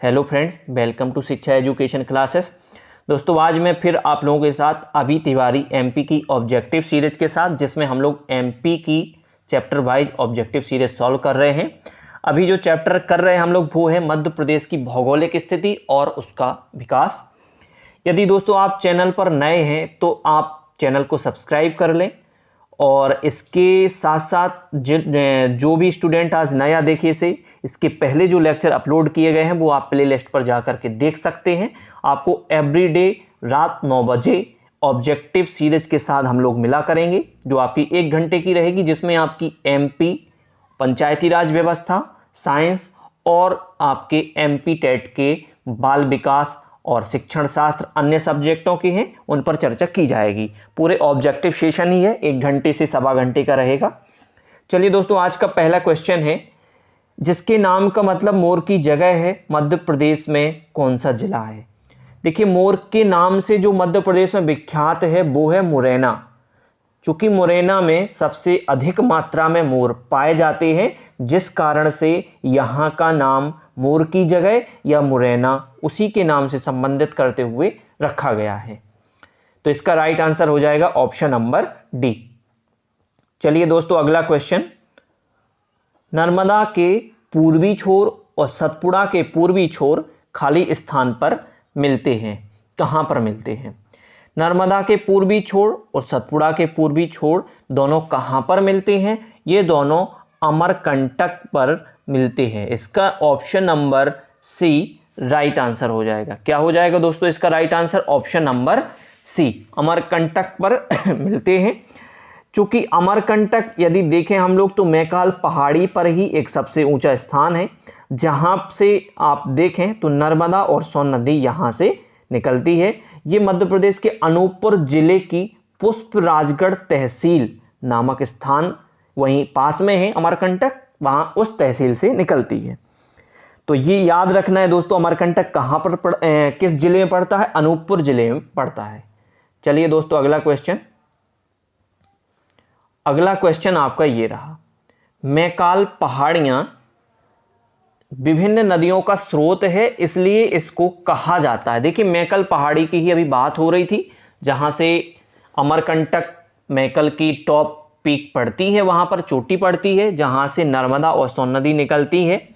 Hello friends, welcome to शिक्षा education classes. दोस्तों, आज मैं फिर आप लोगों के साथ अभी तिवारी एमपी की ऑब्जेक्टिव सीरीज के साथ, जिसमें हम लोग एमपी की chapter wise objective series solve कर रहे हैं। अभी जो चैप्टर कर रहे हैं हम लोग वो है मध्य प्रदेश की भौगोलिक स्थिति और उसका विकास। यदि दोस्तों आप चैनल पर नए हैं तो आप चैनल को सब्सक्राइब कर लें, और इसके साथ साथ जो भी स्टूडेंट आज नया देखे से इसके पहले जो लेक्चर अपलोड किए गए हैं वो आप प्ले लिस्ट पर जा करके देख सकते हैं। आपको एवरीडे रात 9 बजे ऑब्जेक्टिव सीरीज के साथ हम लोग मिला करेंगे, जो आपकी 1 घंटे की रहेगी, जिसमें आपकी एमपी, पंचायती राज व्यवस्था, साइंस और आपके एमपी टेट के बाल विकास और शिक्षण शास्त्र अन्य सब्जेक्टों के हैं, उन पर चर्चा की जाएगी। पूरे ऑब्जेक्टिव सेशन ही है, 1 घंटे से सवा घंटे का रहेगा। चलिए दोस्तों, आज का पहला क्वेश्चन है, जिसके नाम का मतलब मोर की जगह है, मध्य प्रदेश में कौन सा जिला है। देखिए, मोर के नाम से जो मध्य प्रदेश में विख्यात है वो है मुरैना। चूंकि मुरैना में सबसे अधिक मात्रा में मोर पाए जाते हैं, जिस कारण से यहाँ का नाम मोर की जगह या मुरैना उसी के नाम से संबंधित करते हुए रखा गया है। तो इसका राइट आंसर हो जाएगा ऑप्शन नंबर डी। चलिए दोस्तों, अगला क्वेश्चन, नर्मदा के पूर्वी छोर और सतपुड़ा के पूर्वी छोर खाली स्थान पर मिलते हैं। कहाँ पर मिलते हैं? नर्मदा के पूर्वी छोर और सतपुड़ा के पूर्वी छोर दोनों कहाँ पर मिलते हैं? ये दोनों अमरकंटक पर मिलते हैं। इसका option number C right answer हो जाएगा। क्या हो जाएगा दोस्तों इसका right answer? Option number C, Amarkantak पर मिलते हैं। चूंकि अमरकंटक यदि देखें हम लोग तो मैकाल पहाड़ी पर ही एक सबसे ऊंचा स्थान है, जहां से आप देखें तो नर्मदा और सोन नदी यहां से निकलती है। ये मध्य प्रदेश के अनूपपुर जिले की पुष्पराजगढ़ तहसील नामक स्थान वहीं पास में है अमरकंटक, वहां उस तहसील से निकलती है। तो ये याद रखना है दोस्तों, अमरकंटक कहां पर किस जिले में पड़ता है? अनूपपुर जिले में पड़ता है। चलिए दोस्तों, अगला क्वेश्चन आपका ये रहा, मैकाल पहाड़ियां विभिन्न नदियों का स्रोत है, इसलिए इसको कहा जाता है। देखिए, मैकल पहाड़ी की ही अभी बात हो रही थी, जहां से अमरकंटक मैकल की टॉप पीक पड़ती है, वहां पर चोटी पड़ती है, जहां से नर्मदा और सोन नदी निकलती है।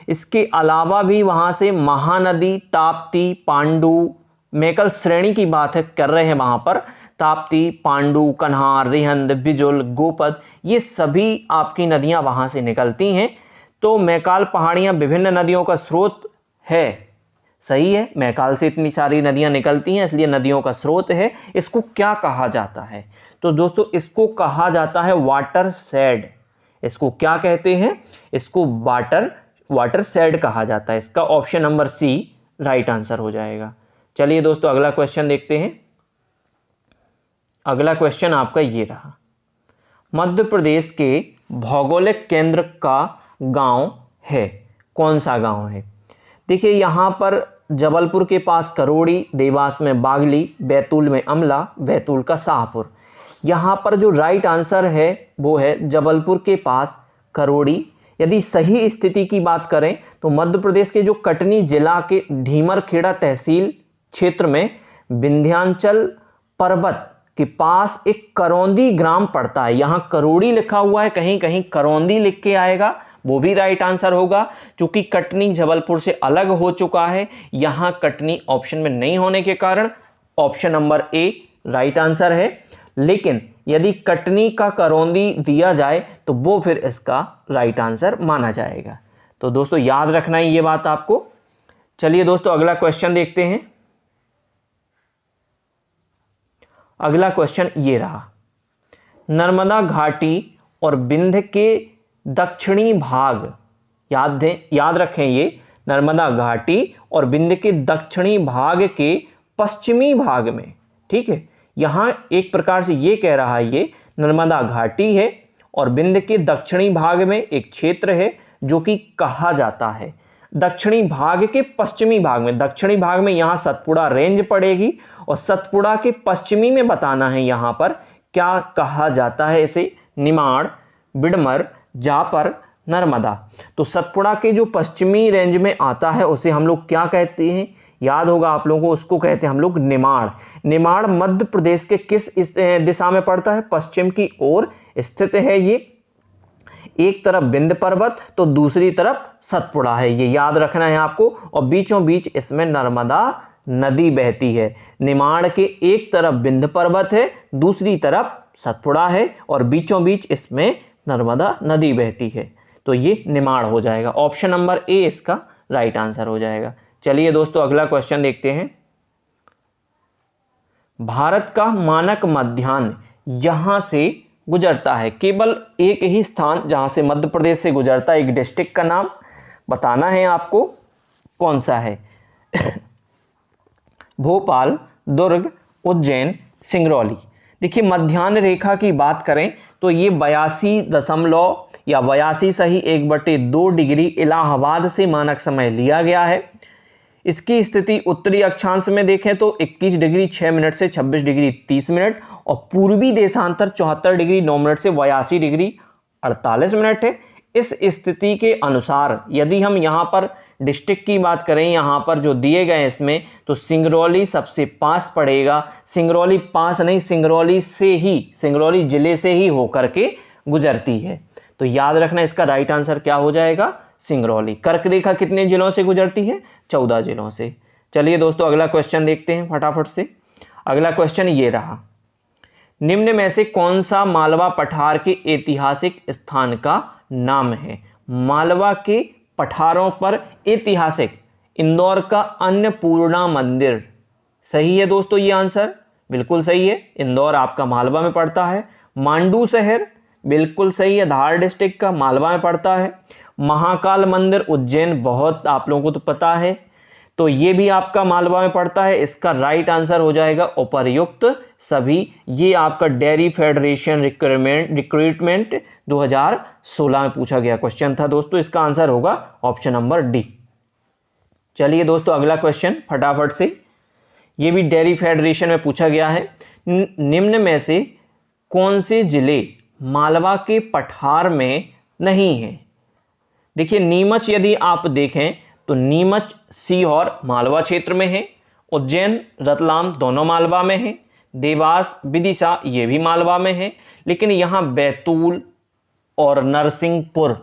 इसके अलावा भी वहां से महानदी, ताप्ती, पांडु, मैकल श्रेणी की बात है कर रहे हैं, वहां पर ताप्ती, पांडु, कन्हार, रिहंद, बिजुल, गोपद, ये सभी आपकी नदियां वहां से निकलती हैं। तो मैकाल पहाड़ियां विभिन्न नदियों का स्रोत है, सही है। मैकाल से इतनी सारी नदियां निकलती हैं, इसलिए नदियों का स्रोत है। इसको क्या कहा जाता है? तो दोस्तों, इसको कहा जाता है वाटर शेड। इसको क्या कहते हैं? इसको वाटर शेड कहा जाता है। इसका option number C right answer हो जाएगा। चलिए दोस्तों, अगला क्वेश्चन देखते हैं। अगला क्वेश्चन आपका ये रहा, मध्य प्रदेश के भौगोलिक केंद्र का गांव है, कौन सा गांव है? देखिए, यहां पर जबलपुर के पास करोड़ी, देवास में बागली, बैतूल में अमला, बैतूल का शाहपुर। यहां पर जो राइट आंसर है वो है जबलपुर के पास करोड़ी। यदि सही स्थिति की बात करें तो मध्य प्रदेश के जो कटनी जिला के ढीमरखेड़ा तहसील क्षेत्र में विंध्याचल पर्वत के पास एक करौंदी ग्राम पड़ता है। यहां करोड़ी लिखा हुआ है, कहीं कहीं करौंदी लिख के आएगा, वो भी राइट आंसर होगा। क्योंकि कटनी जबलपुर से अलग हो चुका है, यहां कटनी ऑप्शन में नहीं होने के कारण option number A right answer है। लेकिन यदि कटनी का करौंदी दिया जाए तो वो फिर इसका राइट आंसर माना जाएगा। तो दोस्तों, याद रखना है ये बात आपको। चलिए दोस्तों, अगला क्वेश्चन देखते हैं। अगला क्वेश्चन ये रहा, नर्मदा घाटी और विंध्य के दक्षिणी भाग, याद रखें, ये नर्मदा घाटी और विंध्य के दक्षिणी भाग के पश्चिमी भाग में, ठीक है। यहां एक प्रकार से ये कह रहा है, ये नर्मदा घाटी है और विंध्य के दक्षिणी भाग में एक क्षेत्र है जो कि कहा जाता है दक्षिणी भाग के पश्चिमी भाग में। दक्षिणी भाग में यहां सतपुड़ा रेंज पड़ेगी, और सतपुड़ा के पश्चिमी में बताना है यहां पर क्या कहा जाता है इसे। निमाड़, बिडमर, जापर, नर्मदा। तो सतपुड़ा के जो पश्चिमी रेंज में आता है उसे हम लोग क्या कहते हैं, याद होगा आप लोगों को, उसको कहते हैं हम लोग निमाड़। निमाड़ मध्य प्रदेश के किस दिशा में पड़ता है, पश्चिम की ओर स्थित है ये। एक तरफ विंध्य पर्वत तो दूसरी तरफ सतपुड़ा है, ये याद रखना है आपको। और बीचों बीच इसमें नर्मदा नदी बहती है। निमाड़ के एक तरफ विंध्य पर्वत है, दूसरी तरफ सतपुड़ा है और बीचों बीच इसमें नर्मदा नदी बहती है। तो ये निमाड़ हो जाएगा। ऑप्शन नंबर ए इसका राइट आंसर हो जाएगा। चलिए दोस्तों अगला क्वेश्चन देखते हैं। भारत का मानक मध्याह्न यहां से गुजरता है, केवल एक ही स्थान जहां से मध्य प्रदेश से गुजरता है, एक डिस्ट्रिक्ट का नाम बताना है आपको, कौन सा है? भोपाल, दुर्ग, उज्जैन, सिंगरौली। देखिए मध्याह्न रेखा की बात करें तो ये 82 या 82.1/2 डिग्री इलाहाबाद से मानक समय लिया गया है। इसकी स्थिति उत्तरी अक्षांश में देखें तो 21 डिग्री 6 मिनट से 26 डिग्री 30 मिनट और पूर्वी देशांतर 74 डिग्री 9 मिनट से 82 डिग्री 48 मिनट है। इस स्थिति के अनुसार यदि हम यहाँ पर डिस्ट्रिक्ट की बात करें, यहाँ पर जो दिए गए इसमें, तो सिंगरौली सबसे पास पड़ेगा। सिंगरौली पास नहीं, सिंगरौली जिले से ही होकर के गुजरती है। तो याद रखना इसका राइट आंसर क्या हो जाएगा, सिंगरौली। कर्क रेखा कितने जिलों से गुजरती है, 14 जिलों से। चलिए दोस्तों अगला क्वेश्चन देखते हैं फटाफट से। अगला क्वेश्चन ये रहा, निम्न में से कौन सा मालवा पठार के ऐतिहासिक स्थान का नाम है? मालवा के पठारों पर ऐतिहासिक, इंदौर का अन्नपूर्णा मंदिर। सही है दोस्तों, ये आंसर बिल्कुल सही है। इंदौर आपका मालवा में पड़ता है। मांडू शहर बिल्कुल सही है, धार डिस्ट्रिक्ट का, मालवा में पड़ता है। महाकाल मंदिर उज्जैन, बहुत आप लोगों को तो पता है, तो ये भी आपका मालवा में पड़ता है। इसका राइट आंसर हो जाएगा उपर्युक्त सभी। ये आपका डेयरी फेडरेशन रिक्रूटमेंट 2016 में पूछा गया क्वेश्चन था दोस्तों। इसका आंसर होगा ऑप्शन नंबर डी। चलिए दोस्तों अगला क्वेश्चन फटाफट से, ये भी डेयरी फेडरेशन में पूछा गया है। निम्न में से कौन से जिले मालवा के पठार में नहीं है? देखिए नीमच यदि आप देखें तो नीमच सीहोर मालवा क्षेत्र में है। उज्जैन रतलाम दोनों मालवा में है। देवास विदिशा ये भी मालवा में है। लेकिन यहाँ बैतूल और नरसिंहपुर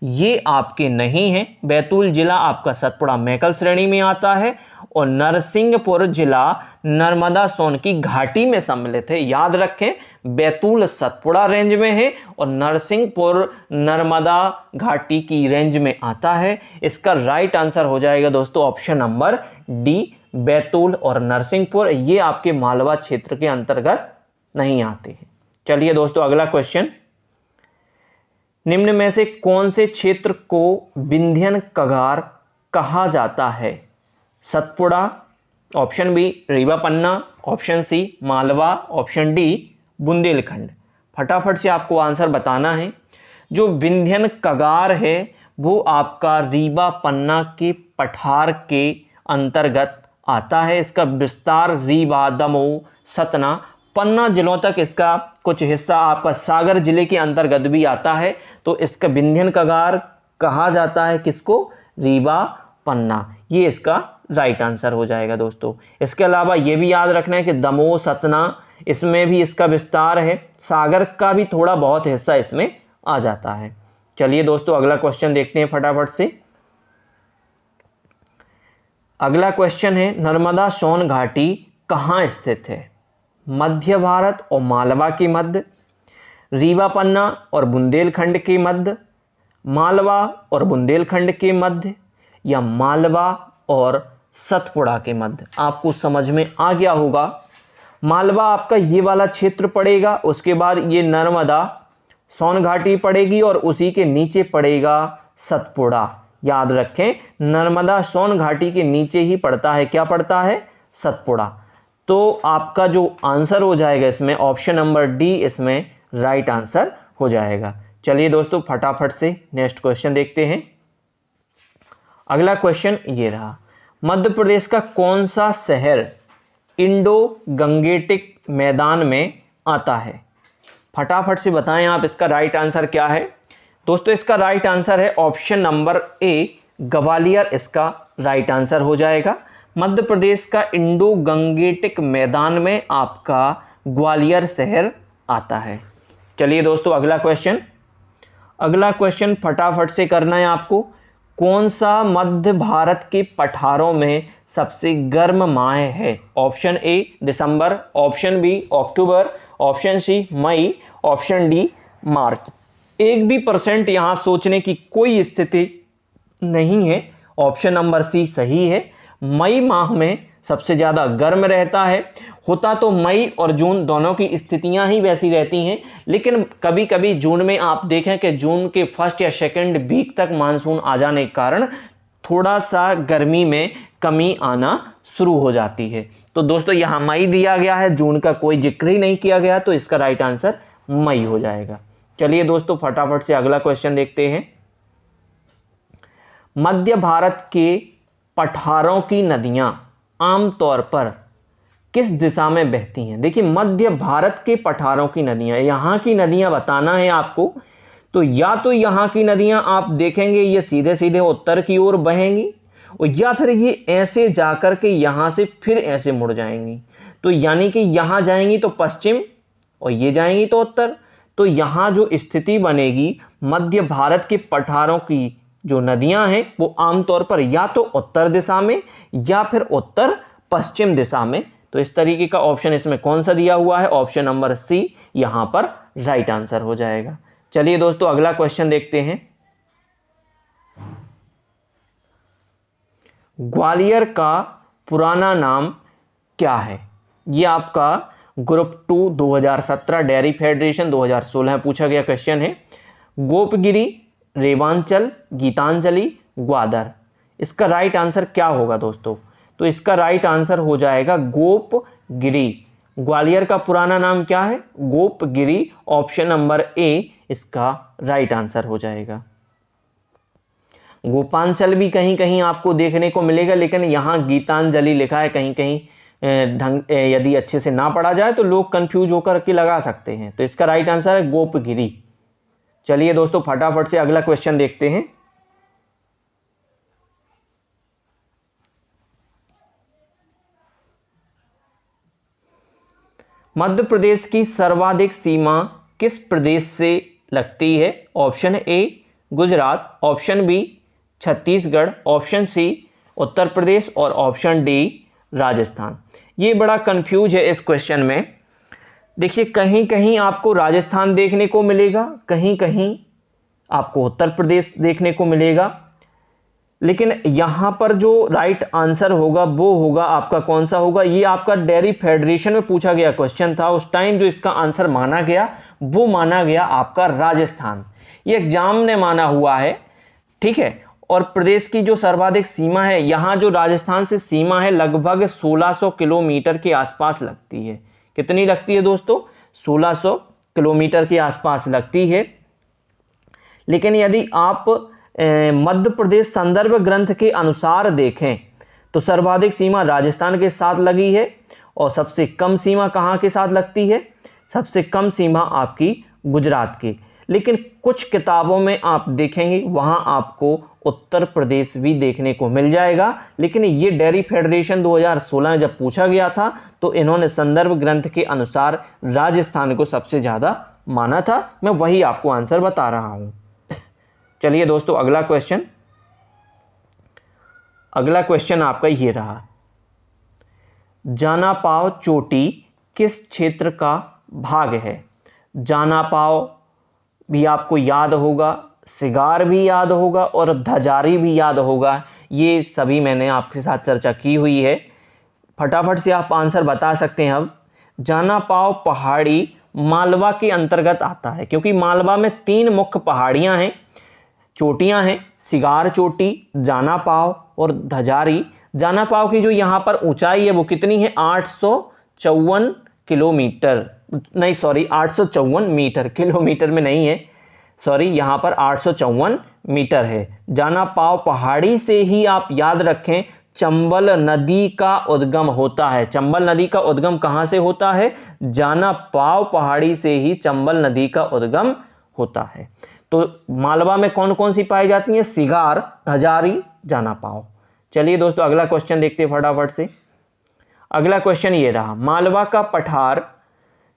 ये आपके नहीं हैं। बैतूल जिला आपका सतपुड़ा मैकल श्रेणी में आता है और नरसिंहपुर जिला नर्मदा सोन की घाटी में सम्मिलित है। याद रखें, बैतूल सतपुड़ा रेंज में है और नरसिंहपुर नर्मदा घाटी की रेंज में आता है। इसका राइट आंसर हो जाएगा दोस्तों ऑप्शन नंबर डी, बैतूल और नरसिंहपुर ये आपके मालवा क्षेत्र के अंतर्गत नहीं आते हैं। चलिए दोस्तों अगला क्वेश्चन, निम्न में से कौन से क्षेत्र को विंध्यन कगार कहा जाता है? Satpura, option B Rewa Panna, option C Malwa, option D Bundelkhand. फटाफट से आपको आंसर बताना है। जो विंध्यन कगार है वो आपका रीवा पन्ना के पठार के अंतर्गत आता है। इसका विस्तार रीवा, दमोह, सतना, पन्ना जिलों तक इसका कुछ हिस्सा आपका सागर जिले के अंतर्गत भी आता है। तो इसका विंध्यन कगार कहा जाता है किसको? रीवा पन्ना। ये इसका राइट आंसर हो जाएगा दोस्तों। इसके अलावा ये भी याद रखना है कि दमोह, सतना इसमें भी इसका विस्तार है। सागर का भी थोड़ा बहुत हिस्सा इसमें आ जाता है। चलिए दोस्तों अगला क्वेश्चन देखते हैं फटाफट से। अगला क्वेश्चन है, नर्मदा सोन घाटी कहाँ स्थित है? मध्य भारत और मालवा के मध्य, रीवा पन्ना और बुंदेलखंड के मध्य, मालवा और बुंदेलखंड के मध्य, या मालवा और सतपुड़ा के मध्य? आपको समझ में आ गया होगा। मालवा आपका ये वाला क्षेत्र पड़ेगा, उसके बाद ये नर्मदा सोन घाटी पड़ेगी और उसी के नीचे पड़ेगा सतपुड़ा। याद रखें, नर्मदा सोन घाटी के नीचे ही पड़ता है, क्या पड़ता है? सतपुड़ा। तो आपका जो आंसर हो जाएगा इसमें ऑप्शन नंबर डी इसमें राइट आंसर हो जाएगा। चलिए दोस्तों फटाफट से नेक्स्ट क्वेश्चन देखते हैं। अगला क्वेश्चन ये रहा, मध्य प्रदेश का कौन सा शहर इंडो गंगेटिक मैदान में आता है? फटाफट से बताएं आप इसका राइट आंसर क्या है। दोस्तों इसका राइट आंसर है ऑप्शन नंबर ए, ग्वालियर इसका राइट आंसर हो जाएगा। मध्य प्रदेश का इंडो गंगेटिक मैदान में आपका ग्वालियर शहर आता है। चलिए दोस्तों अगला क्वेश्चन फटाफट से करना है आपको। कौन सा मध्य भारत के पठारों में सबसे गर्म माह है? ऑप्शन ए दिसंबर, ऑप्शन बी अक्टूबर, ऑप्शन सी मई, ऑप्शन डी मार्च। 1% यहां सोचने की कोई स्थिति नहीं है। ऑप्शन नंबर सी सही है। मई माह में सबसे ज़्यादा गर्म रहता है। होता तो मई और जून दोनों की स्थितियां ही वैसी रहती हैं, लेकिन कभी कभी जून में आप देखें कि जून के फर्स्ट या सेकंड वीक तक मानसून आ जाने के कारण थोड़ा सा गर्मी में कमी आना शुरू हो जाती है। तो दोस्तों यहाँ मई दिया गया है, जून का कोई जिक्र ही नहीं किया गया, तो इसका राइट आंसर मई हो जाएगा। चलिए दोस्तों फटाफट से अगला क्वेश्चन देखते हैं। मध्य भारत के पठारों की नदियां आमतौर पर किस दिशा में बहती हैं? देखिए मध्य भारत के पठारों की नदियां, यहाँ की नदियां बताना है आपको। तो या तो यहाँ की नदियां आप देखेंगे ये सीधे सीधे उत्तर की ओर बहेंगी, और या फिर ये ऐसे जाकर के यहाँ से फिर ऐसे मुड़ जाएंगी। तो यानी कि यहाँ जाएंगी तो पश्चिम और ये जाएंगी तो उत्तर। तो यहाँ जो स्थिति बनेगी, मध्य भारत के पठारों की जो नदियां हैं वो आमतौर पर या तो उत्तर दिशा में या फिर उत्तर पश्चिम दिशा में। तो इस तरीके का ऑप्शन इसमें कौन सा दिया हुआ है? ऑप्शन नंबर सी यहां पर राइट आंसर हो जाएगा। चलिए दोस्तों अगला क्वेश्चन देखते हैं। ग्वालियर का पुराना नाम क्या है? ये आपका ग्रुप 2 2017 डेयरी फेडरेशन 2016 में पूछा गया क्वेश्चन है। गोपगिरी, रेवांचल, गीतांजलि, ग्वादर। इसका राइट आंसर क्या होगा दोस्तों? तो इसका राइट आंसर हो जाएगा गोपगिरी। ग्वालियर का पुराना नाम क्या है? गोपगिरी। ऑप्शन नंबर ए इसका राइट आंसर हो जाएगा। गोपांचल भी कहीं कहीं आपको देखने को मिलेगा, लेकिन यहाँ गीतांजलि लिखा है। कहीं कहीं यदि अच्छे से ना पढ़ा जाए तो लोग कंफ्यूज होकर के लगा सकते हैं। तो इसका राइट आंसर है गोपगिरी। चलिए दोस्तों फटाफट से अगला क्वेश्चन देखते हैं। मध्य प्रदेश की सर्वाधिक सीमा किस प्रदेश से लगती है? Option A Gujarat, option B Chhattisgarh, option C Uttar Pradesh और ऑप्शन डी राजस्थान। ये बड़ा कंफ्यूज है इस क्वेश्चन में। देखिए कहीं कहीं आपको राजस्थान देखने को मिलेगा, कहीं कहीं आपको उत्तर प्रदेश देखने को मिलेगा, लेकिन यहाँ पर जो राइट आंसर होगा वो होगा आपका कौन सा होगा? ये आपका डेयरी फेडरेशन में पूछा गया क्वेश्चन था। उस टाइम जो इसका आंसर माना गया वो माना गया आपका राजस्थान। ये एग्जाम ने माना हुआ है, ठीक है। और प्रदेश की जो सर्वाधिक सीमा है, यहाँ जो राजस्थान से सीमा है लगभग 1600 किलोमीटर के आसपास लगती है। कितनी लगती है दोस्तों? 1600 किलोमीटर के आसपास लगती है। लेकिन यदि आप मध्य प्रदेश संदर्भ ग्रंथ के अनुसार देखें तो सर्वाधिक सीमा राजस्थान के साथ लगी है, और सबसे कम सीमा कहाँ के साथ लगती है? सबसे कम सीमा आपकी गुजरात की। लेकिन कुछ किताबों में आप देखेंगे वहाँ आपको उत्तर प्रदेश भी देखने को मिल जाएगा। लेकिन ये डेयरी फेडरेशन 2016 में जब पूछा गया था तो इन्होंने संदर्भ ग्रंथ के अनुसार राजस्थान को सबसे ज़्यादा माना था। मैं वही आपको आंसर बता रहा हूँ। चलिए दोस्तों अगला क्वेश्चन आपका ये रहा। जानापाव चोटी किस क्षेत्र का भाग है? जानापाव भी आपको याद होगा, सिगार भी याद होगा और धजारी भी याद होगा। ये सभी मैंने आपके साथ चर्चा की हुई है। फटाफट से आप आंसर बता सकते हैं। अब जानापाव पहाड़ी मालवा के अंतर्गत आता है, क्योंकि मालवा में 3 मुख्य पहाड़ियां हैं, चोटियां हैं, सिगार चोटी, जानापाव और धजारी। जानापाव की जो यहाँ पर ऊंचाई है वो कितनी है? 854 किलोमीटर, नहीं सॉरी 854 मीटर, किलोमीटर में नहीं है, सॉरी यहाँ पर 854 मीटर है। जानापाव पहाड़ी से ही आप याद रखें चंबल नदी का उद्गम होता है। चंबल नदी का उद्गम कहाँ से होता है? जानापाव पहाड़ी से ही चंबल नदी का उद्गम होता है। तो मालवा में कौन कौन सी पाई जाती हैं? सिगार, हजारी, जाना पाओ। चलिए दोस्तों अगला क्वेश्चन देखते हैं फटाफट से। अगला क्वेश्चन ये रहा, मालवा का पठार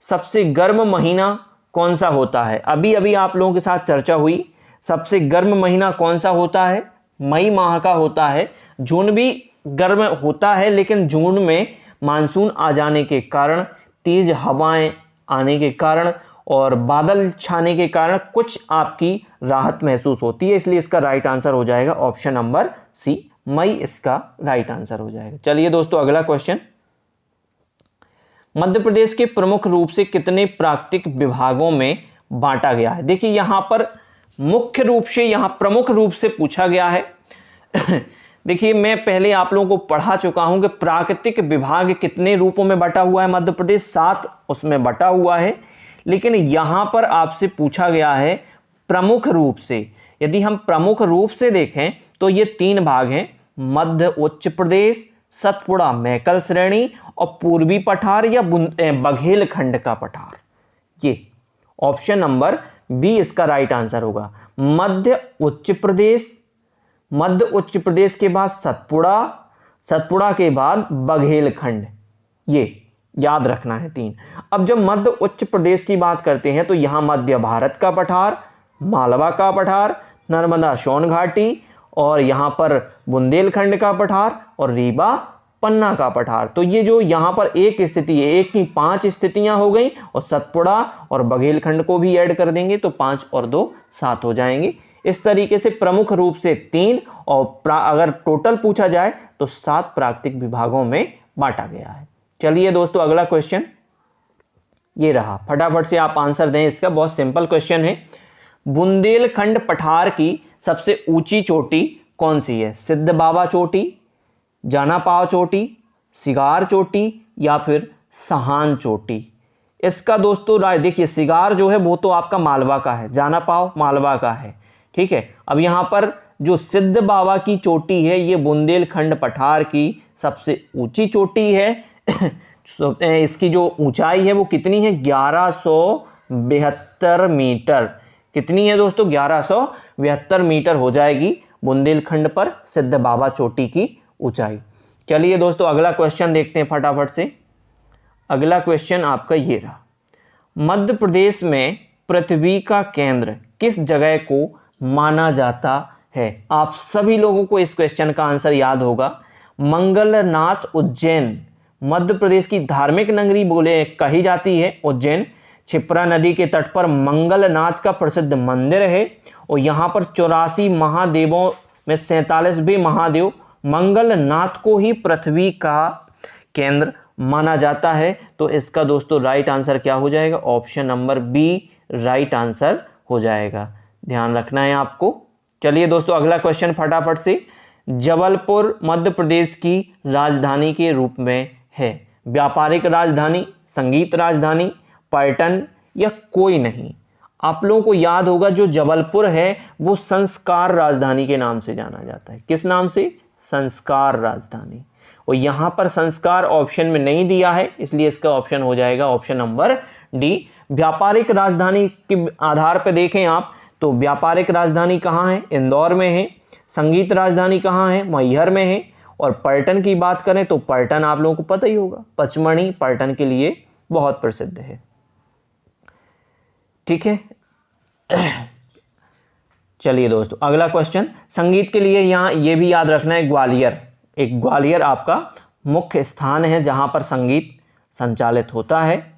सबसे गर्म महीना कौन सा होता है? अभी अभी आप लोगों के साथ चर्चा हुई, सबसे गर्म महीना कौन सा होता है? मई माह का होता है। जून भी गर्म होता है, लेकिन जून में मानसून आ जाने के कारण, तेज हवाएं आने के कारण और बादल छाने के कारण कुछ आपकी राहत महसूस होती है, इसलिए इसका राइट आंसर हो जाएगा ऑप्शन नंबर सी, मई इसका राइट आंसर हो जाएगा। चलिए दोस्तों अगला क्वेश्चन, मध्य प्रदेश के प्रमुख रूप से कितने प्राकृतिक विभागों में बांटा गया है? देखिए यहां पर मुख्य रूप से, यहां प्रमुख रूप से पूछा गया है। देखिए मैं पहले आप लोगों को पढ़ा चुका हूं कि प्राकृतिक विभाग कितने रूपों में बटा हुआ है मध्य प्रदेश, 7 उसमें बटा हुआ है, लेकिन यहां पर आपसे पूछा गया है प्रमुख रूप से। यदि हम प्रमुख रूप से देखें तो ये 3 भाग हैं, मध्य उच्च प्रदेश, सतपुड़ा मैकल श्रेणी और पूर्वी पठार या बघेलखंड का पठार। ये ऑप्शन नंबर बी इसका राइट आंसर होगा, मध्य उच्च प्रदेश, मध्य उच्च प्रदेश के बाद सतपुड़ा, सतपुड़ा के बाद बघेलखंड, ये याद रखना है 3। अब जब मध्य उच्च प्रदेश की बात करते हैं तो यहां मध्य भारत का पठार, मालवा का पठार, नर्मदा सोन घाटी और यहां पर बुंदेलखंड का पठार और रीवा पन्ना का पठार। तो ये जो यहां पर एक स्थिति है, एक की 5 स्थितियां हो गई और सतपुड़ा और बघेलखंड को भी ऐड कर देंगे तो 5 और 2 7 हो जाएंगे। इस तरीके से प्रमुख रूप से 3 और अगर टोटल पूछा जाए तो 7 प्राकृतिक विभागों में बांटा गया है। चलिए दोस्तों अगला क्वेश्चन ये रहा, फटाफट से आप आंसर दें इसका, बहुत सिंपल क्वेश्चन है। बुंदेलखंड पठार की सबसे ऊंची चोटी कौन सी है? सिद्ध बाबा चोटी, जाना पाव चोटी, सिगार चोटी या फिर सहान चोटी? इसका दोस्तों राय देखिए, सिगार जो है वो तो आपका मालवा का है, जाना पाव मालवा का है, ठीक है। अब यहां पर जो सिद्ध बाबा की चोटी है ये बुंदेलखंड पठार की सबसे ऊंची चोटी है। इसकी जो ऊंचाई है वो कितनी है? 1172 मीटर। कितनी है दोस्तों? 1172 मीटर हो जाएगी बुंदेलखंड पर सिद्ध बाबा चोटी की ऊंचाई। चलिए दोस्तों अगला क्वेश्चन देखते हैं फटाफट से। अगला क्वेश्चन आपका ये रहा, मध्य प्रदेश में पृथ्वी का केंद्र किस जगह को माना जाता है? आप सभी लोगों को इस क्वेश्चन का आंसर याद होगा, मंगलनाथ उज्जैन मध्य प्रदेश की धार्मिक नगरी बोले कही जाती है उज्जैन। क्षिप्रा नदी के तट पर मंगलनाथ का प्रसिद्ध मंदिर है और यहाँ पर 84 महादेवों में 47वें महादेव मंगलनाथ को ही पृथ्वी का केंद्र माना जाता है। तो इसका दोस्तों राइट आंसर क्या हो जाएगा? Option number B right answer हो जाएगा, ध्यान रखना है आपको। चलिए दोस्तों अगला क्वेश्चन फटाफट से, जबलपुर मध्य प्रदेश की राजधानी के रूप में है, व्यापारिक राजधानी, संगीत राजधानी, पर्यटन या कोई नहीं? आप लोगों को याद होगा जो जबलपुर है वो संस्कार राजधानी के नाम से जाना जाता है। किस नाम से? संस्कार राजधानी। और यहां पर संस्कार ऑप्शन में नहीं दिया है, इसलिए इसका ऑप्शन हो जाएगा ऑप्शन नंबर डी। व्यापारिक राजधानी के आधार पर देखें आप तो व्यापारिक राजधानी कहाँ है? इंदौर में है। संगीत राजधानी कहाँ है? मैहर में है। और पर्यटन की बात करें तो पर्यटन आप लोगों को पता ही होगा, पचमढ़ी पर्यटन के लिए बहुत प्रसिद्ध है, ठीक है। चलिए दोस्तों अगला क्वेश्चन, संगीत के लिए यहां यह भी याद रखना है ग्वालियर, एक ग्वालियर आपका मुख्य स्थान है जहां पर संगीत संचालित होता है।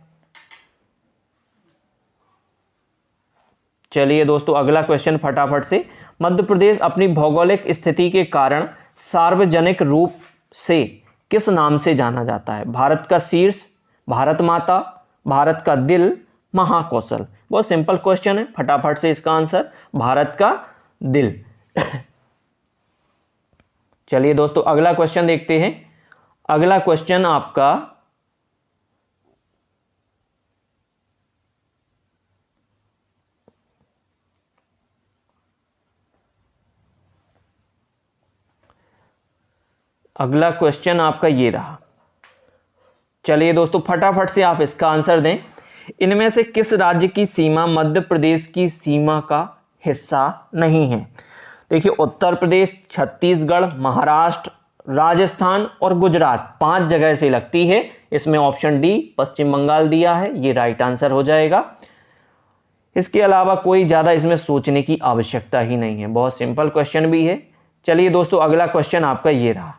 चलिए दोस्तों अगला क्वेश्चन फटाफट से, मध्य प्रदेश अपनी भौगोलिक स्थिति के कारण सार्वजनिक रूप से किस नाम से जाना जाता है? भारत का शीर्ष, भारत माता, भारत का दिल, महाकौशल? बहुत सिंपल क्वेश्चन है, फटाफट से इसका आंसर भारत का दिल। चलिए दोस्तों अगला क्वेश्चन देखते हैं। अगला क्वेश्चन आपका ये रहा। चलिए दोस्तों फटाफट से आप इसका आंसर दें। इनमें से किस राज्य की सीमा मध्य प्रदेश की सीमा का हिस्सा नहीं है। देखिए उत्तर प्रदेश, छत्तीसगढ़, महाराष्ट्र, राजस्थान और गुजरात 5 जगह से लगती है। इसमें ऑप्शन डी पश्चिम बंगाल दिया है, ये राइट आंसर हो जाएगा। इसके अलावा कोई ज़्यादा इसमें सोचने की आवश्यकता ही नहीं है, बहुत सिंपल क्वेश्चन भी है। चलिए दोस्तों अगला क्वेश्चन आपका ये रहा,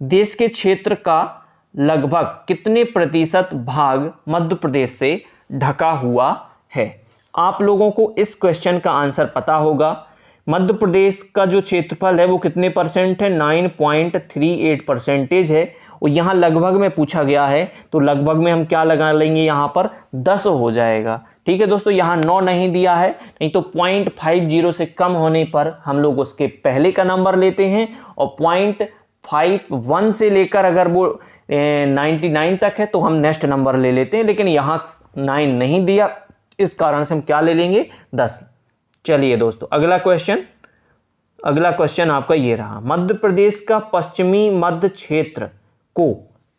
देश के क्षेत्र का लगभग कितने प्रतिशत भाग मध्य प्रदेश से ढका हुआ है? आप लोगों को इस क्वेश्चन का आंसर पता होगा। मध्य प्रदेश का जो क्षेत्रफल है वो कितने परसेंट है? 9.38% है। और यहाँ लगभग में पूछा गया है तो लगभग में हम क्या लगा लेंगे, यहाँ पर 10 हो जाएगा। ठीक है दोस्तों, यहाँ 9 नहीं दिया है, नहीं तो 0.50 से कम होने पर हम लोग उसके पहले का नंबर लेते हैं, और 0.51 से लेकर अगर वो 99 तक है तो हम नेक्स्ट नंबर ले लेते हैं, लेकिन यहाँ 9 नहीं दिया, इस कारण से हम क्या ले लेंगे? 10। चलिए दोस्तों अगला क्वेश्चन आपका ये रहा, मध्य प्रदेश का पश्चिमी मध्य क्षेत्र को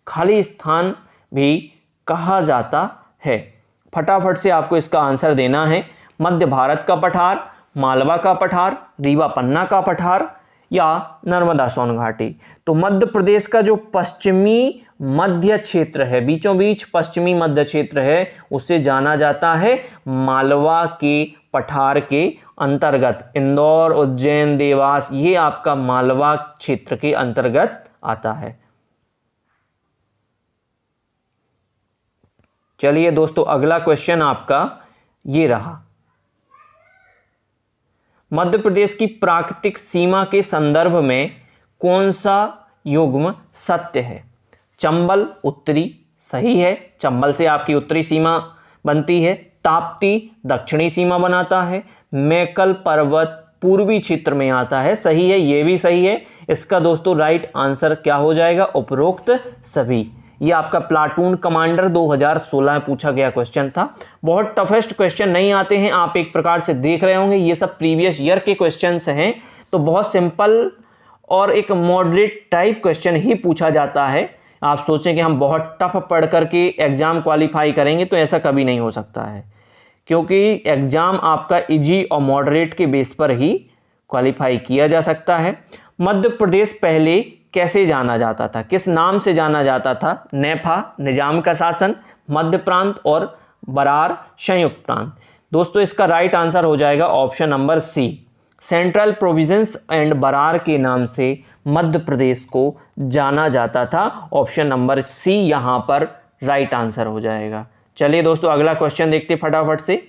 खाली स्थान भी कहा जाता है। फटाफट से आपको इसका आंसर देना है। मध्य भारत का पठार, मालवा का पठार, रीवा पन्ना का पठार या नर्मदा सोन घाटी। तो मध्य प्रदेश का जो पश्चिमी मध्य क्षेत्र है, बीचों बीच पश्चिमी मध्य क्षेत्र है, उसे जाना जाता है मालवा के पठार के अंतर्गत। इंदौर, उज्जैन, देवास ये आपका मालवा क्षेत्र के अंतर्गत आता है। चलिए दोस्तों अगला क्वेश्चन आपका ये रहा, मध्य प्रदेश की प्राकृतिक सीमा के संदर्भ में कौन सा युग्म सत्य है? चंबल उत्तरी सही है, चंबल से आपकी उत्तरी सीमा बनती है। ताप्ती दक्षिणी सीमा बनाता है। मैकल पर्वत पूर्वी क्षेत्र में आता है, सही है, ये भी सही है। इसका दोस्तों राइट आंसर क्या हो जाएगा? उपरोक्त सभी। ये आपका प्लाटून कमांडर 2016 में पूछा गया क्वेश्चन था। बहुत टफेस्ट क्वेश्चन नहीं आते हैं, आप एक प्रकार से देख रहे होंगे ये सब प्रीवियस ईयर के क्वेश्चंस हैं, तो बहुत सिंपल और एक मॉडरेट टाइप क्वेश्चन ही पूछा जाता है। आप सोचें कि हम बहुत टफ पढ़ करके एग्जाम क्वालिफाई करेंगे तो ऐसा कभी नहीं हो सकता है, क्योंकि एग्जाम आपका इजी और मॉडरेट के बेस पर ही क्वालिफाई किया जा सकता है। मध्य प्रदेश पहले कैसे जाना जाता था, किस नाम से जाना जाता था? नेफा निजाम का शासन, मध्य प्रांत और बरार संयुक्त प्रांत। दोस्तों इसका राइट आंसर हो जाएगा option number C, Central Province and Berar के नाम से मध्य प्रदेश को जाना जाता था। ऑप्शन नंबर सी यहां पर राइट आंसर हो जाएगा। चलिए दोस्तों अगला क्वेश्चन देखते फटाफट से।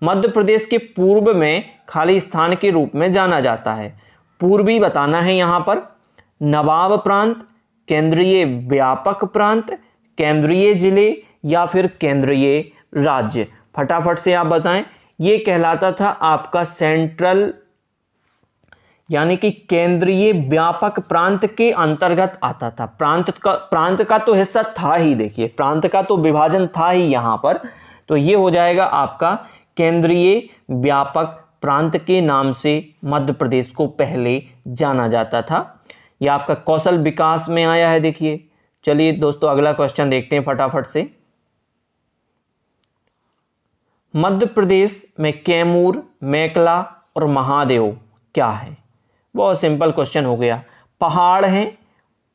मध्य प्रदेश के पूर्व में खाली स्थान के रूप में जाना जाता है। पूर्वी बताना है यहां पर। नवाब प्रांत, केंद्रीय व्यापक प्रांत, केंद्रीय जिले या फिर केंद्रीय राज्य। फटाफट से आप बताएं। ये कहलाता था आपका सेंट्रल यानी कि केंद्रीय व्यापक प्रांत के अंतर्गत आता था। प्रांत का तो हिस्सा था ही, देखिए प्रांत का तो विभाजन था ही यहां पर, तो ये हो जाएगा आपका केंद्रीय व्यापक प्रांत के नाम से मध्य प्रदेश को पहले जाना जाता था। यह आपका कौशल विकास में आया है, देखिए। चलिए दोस्तों अगला क्वेश्चन देखते हैं फटाफट से। मध्य प्रदेश में कैमूर, मेकला और महादेव क्या है? बहुत सिंपल क्वेश्चन हो गया। पहाड़ हैं,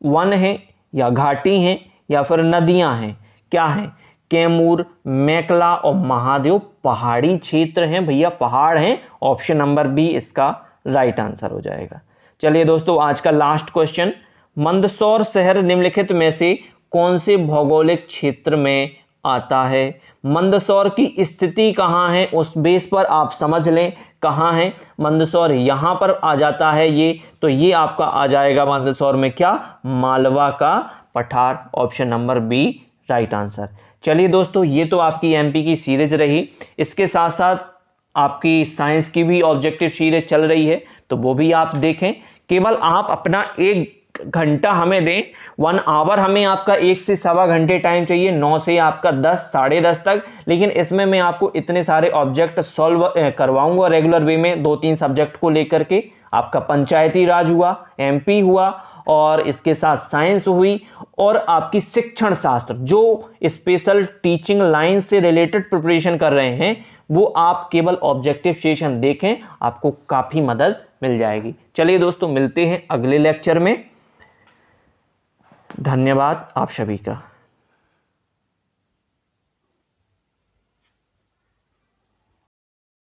वन हैं या घाटी हैं या फिर नदियां हैं, क्या है? कैमूर, मेकला और महादेव पहाड़ी क्षेत्र हैं भैया, पहाड़ हैं। ऑप्शन नंबर बी इसका राइट आंसर हो जाएगा। चलिए दोस्तों आज का लास्ट क्वेश्चन। मंदसौर शहर निम्नलिखित में से कौन से भौगोलिक क्षेत्र में आता है? मंदसौर की स्थिति कहाँ है उस बेस पर आप समझ लें कहाँ है। मंदसौर यहाँ पर आ जाता है ये, तो ये आपका आ जाएगा मंदसौर में क्या? मालवा का पठार। Option number B right answer. चलिए दोस्तों ये तो आपकी एमपी की सीरीज रही, इसके साथ साथ आपकी साइंस की भी ऑब्जेक्टिव सीरीज चल रही है, तो वो भी आप देखें। केवल आप अपना 1 घंटा हमें दें, 1 आवर हमें आपका 1 से सवा घंटे टाइम चाहिए, 9 से आपका 10 साढ़े 10 तक। लेकिन इसमें मैं आपको इतने सारे ऑब्जेक्ट सॉल्व करवाऊंगा रेगुलर वे में, 2-3 सब्जेक्ट को लेकर के। आपका पंचायती राज हुआ, एमपी हुआ और इसके साथ साइंस हुई और आपकी शिक्षण शास्त्र, जो स्पेशल टीचिंग लाइन से रिलेटेड प्रिपरेशन कर रहे हैं, वो आप केवल ऑब्जेक्टिव सेशन देखें, आपको काफ़ी मदद मिल जाएगी। चलिए दोस्तों, मिलते हैं अगले लेक्चर में। धन्यवाद आप सभी का।